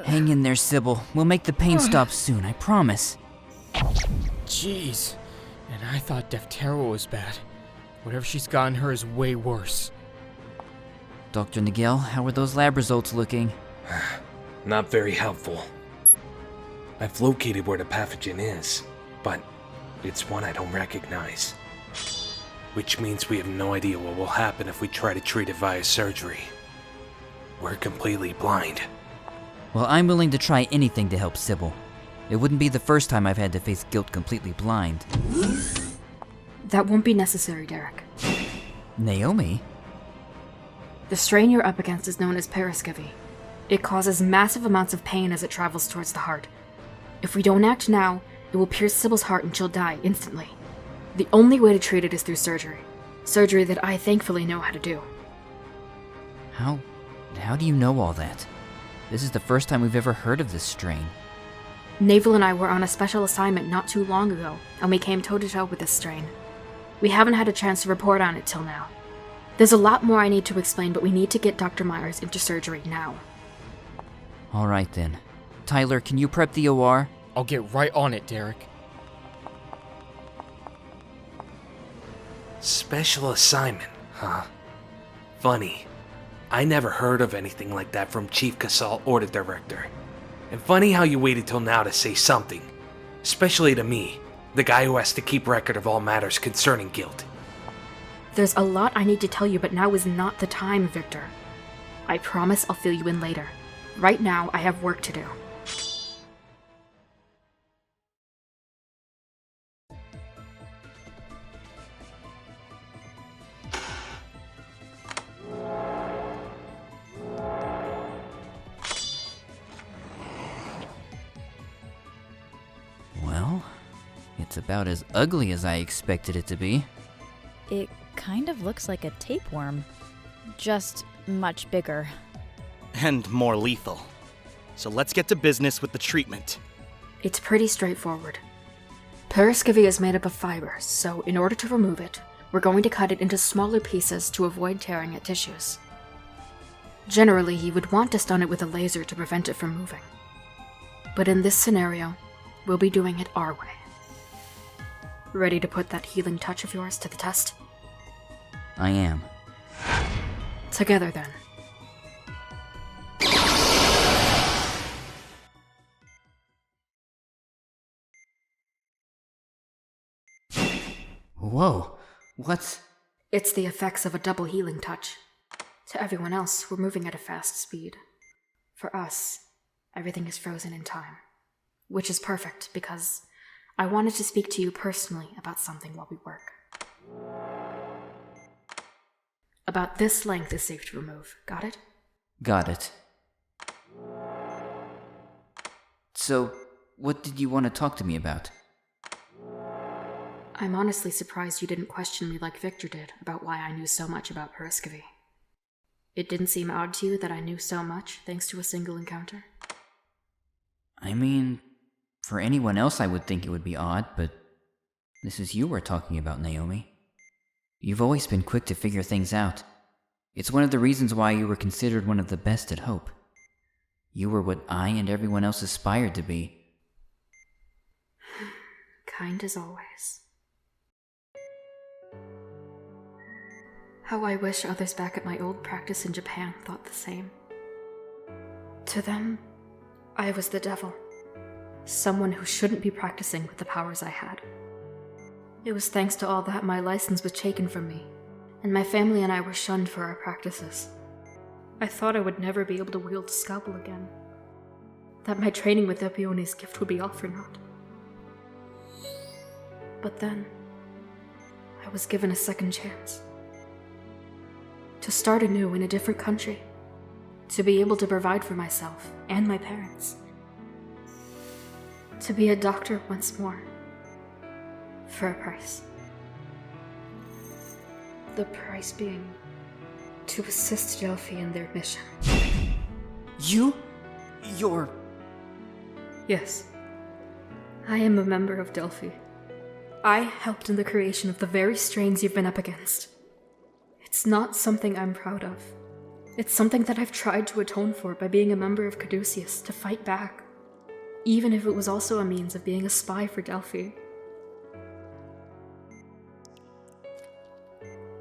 Hang in there, Sybil. We'll make the pain stop soon, I promise. Jeez. And I thought Deftera was bad. Whatever she's got in her is way worse. Dr. Nigel, how are those lab results looking? Not very helpful. I've located where the pathogen is, but it's one I don't recognize. Which means we have no idea what will happen if we try to treat it via surgery. We're completely blind. Well, I'm willing to try anything to help Sybil. It wouldn't be the first time I've had to face guilt completely blind. That won't be necessary, Derek. Naomi? The strain you're up against is known as periscovy. It causes massive amounts of pain as it travels towards the heart. If we don't act now, it will pierce Sybil's heart and she'll die instantly. The only way to treat it is through surgery. Surgery that I thankfully know how to do. How do you know all that? This is the first time we've ever heard of this strain. Naval and I were on a special assignment not too long ago, and we came toe-to-toe with this strain. We haven't had a chance to report on it till now. There's a lot more I need to explain, but we need to get Dr. Myers into surgery now. Alright then. Tyler, can you prep the OR? I'll get right on it, Derek. Special assignment, huh? Funny. I never heard of anything like that from Chief Casal or the Director. And funny how you waited till now to say something. Especially to me, the guy who has to keep record of all matters concerning guilt. There's a lot I need to tell you, but now is not the time, Victor. I promise I'll fill you in later. Right now, I have work to do. Well, it's about as ugly as I expected it to be. It kind of looks like a tapeworm, just much bigger. And more lethal. So let's get to business with the treatment. It's pretty straightforward. Periscovy is made up of fibers, so in order to remove it, we're going to cut it into smaller pieces to avoid tearing at tissues. Generally, you would want to stun it with a laser to prevent it from moving. But in this scenario, we'll be doing it our way. Ready to put that healing touch of yours to the test? I am. Together then. Whoa, what's... It's the effects of a double healing touch. To everyone else, we're moving at a fast speed. For us, everything is frozen in time. Which is perfect, because I wanted to speak to you personally about something while we work. About this length is safe to remove, got it? Got it. So, what did you want to talk to me about? I'm honestly surprised you didn't question me like Victor did about why I knew so much about periscovy. It didn't seem odd to you that I knew so much thanks to a single encounter? I mean, for anyone else I would think it would be odd, but this is you we're talking about, Naomi. You've always been quick to figure things out. It's one of the reasons why you were considered one of the best at Hope. You were what I and everyone else aspired to be. Kind as always. How I wish others back at my old practice in Japan thought the same. To them, I was the devil. Someone who shouldn't be practicing with the powers I had. It was thanks to all that my license was taken from me, and my family and I were shunned for our practices. I thought I would never be able to wield a scalpel again. That my training with Epione's gift would be all for naught. But then, I was given a second chance. To start anew in a different country. To be able to provide for myself and my parents. To be a doctor once more. For a price. The price being to assist Delphi in their mission. You're... Yes. I am a member of Delphi. I helped in the creation of the very strains you've been up against. It's not something I'm proud of. It's something that I've tried to atone for by being a member of Caduceus, to fight back, even if it was also a means of being a spy for Delphi.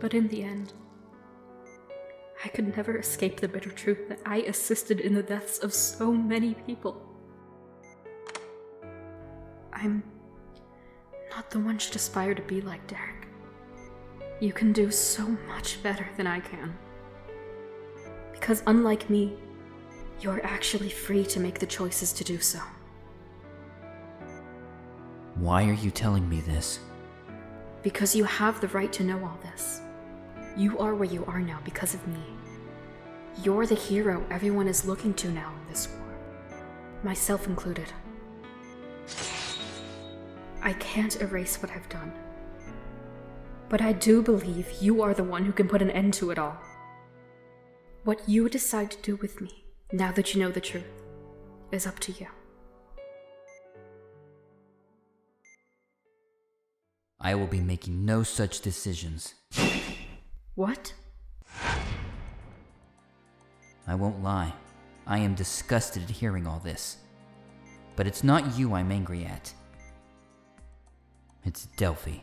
But in the end, I could never escape the bitter truth that I assisted in the deaths of so many people. I'm not the one you should aspire to be like, Derek. You can do so much better than I can. Because unlike me, you're actually free to make the choices to do so. Why are you telling me this? Because you have the right to know all this. You are where you are now because of me. You're the hero everyone is looking to now in this war, myself included. I can't erase what I've done, but I do believe you are the one who can put an end to it all. What you decide to do with me, now that you know the truth, is up to you. I will be making no such decisions. What? I won't lie. I am disgusted at hearing all this. But it's not you I'm angry at. It's Delphi.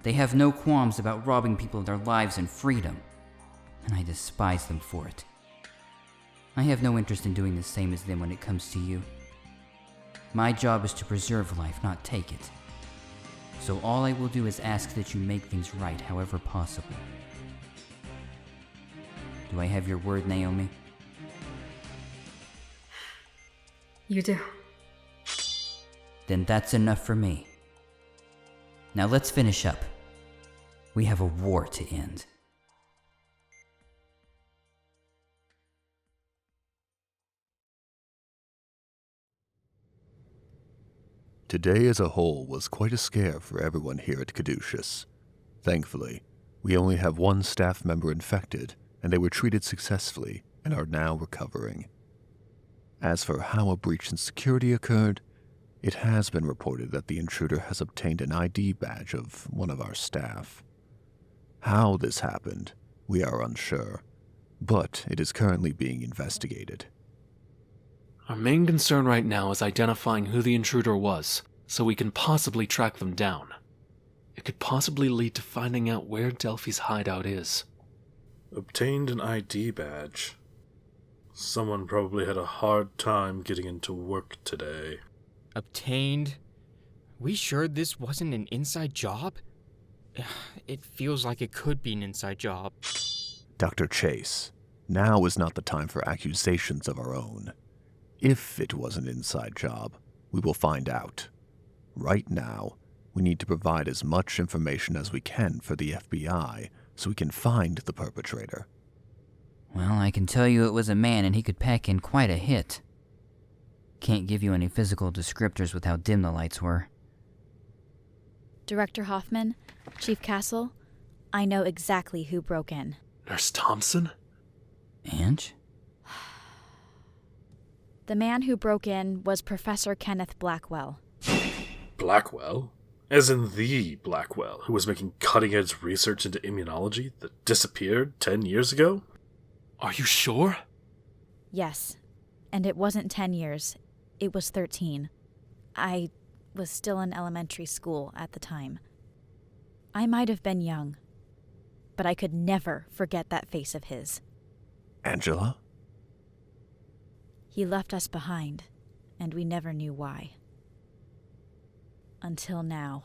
They have no qualms about robbing people of their lives and freedom, and I despise them for it. I have no interest in doing the same as them when it comes to you. My job is to preserve life, not take it. So all I will do is ask that you make things right however possible. Do I have your word, Naomi? You do. Then that's enough for me. Now let's finish up. We have a war to end. Today as a whole was quite a scare for everyone here at Caduceus. Thankfully, we only have one staff member infected, and they were treated successfully and are now recovering. As for how a breach in security occurred, it has been reported that the intruder has obtained an ID badge of one of our staff. How this happened, we are unsure, but it is currently being investigated. Our main concern right now is identifying who the intruder was, so we can possibly track them down. It could possibly lead to finding out where Delphi's hideout is. Obtained an ID badge. Someone probably had a hard time getting into work today. Obtained? We sure this wasn't an inside job? It feels like it could be an inside job. Dr. Chase, now is not the time for accusations of our own. If it was an inside job, we will find out. Right now, we need to provide as much information as we can for the FBI so we can find the perpetrator. Well, I can tell you it was a man and he could pack in quite a hit. Can't give you any physical descriptors with how dim the lights were. Director Hoffman, Chief Castle, I know exactly who broke in. Nurse Thompson? Ange? The man who broke in was Professor Kenneth Blackwell. Blackwell? As in the Blackwell, who was making cutting-edge research into immunology that disappeared 10 years ago? Are you sure? Yes, and it wasn't 10 years. It was 13. I was still in elementary school at the time. I might have been young, but I could never forget that face of his. Angela? He left us behind, and we never knew why. Until now.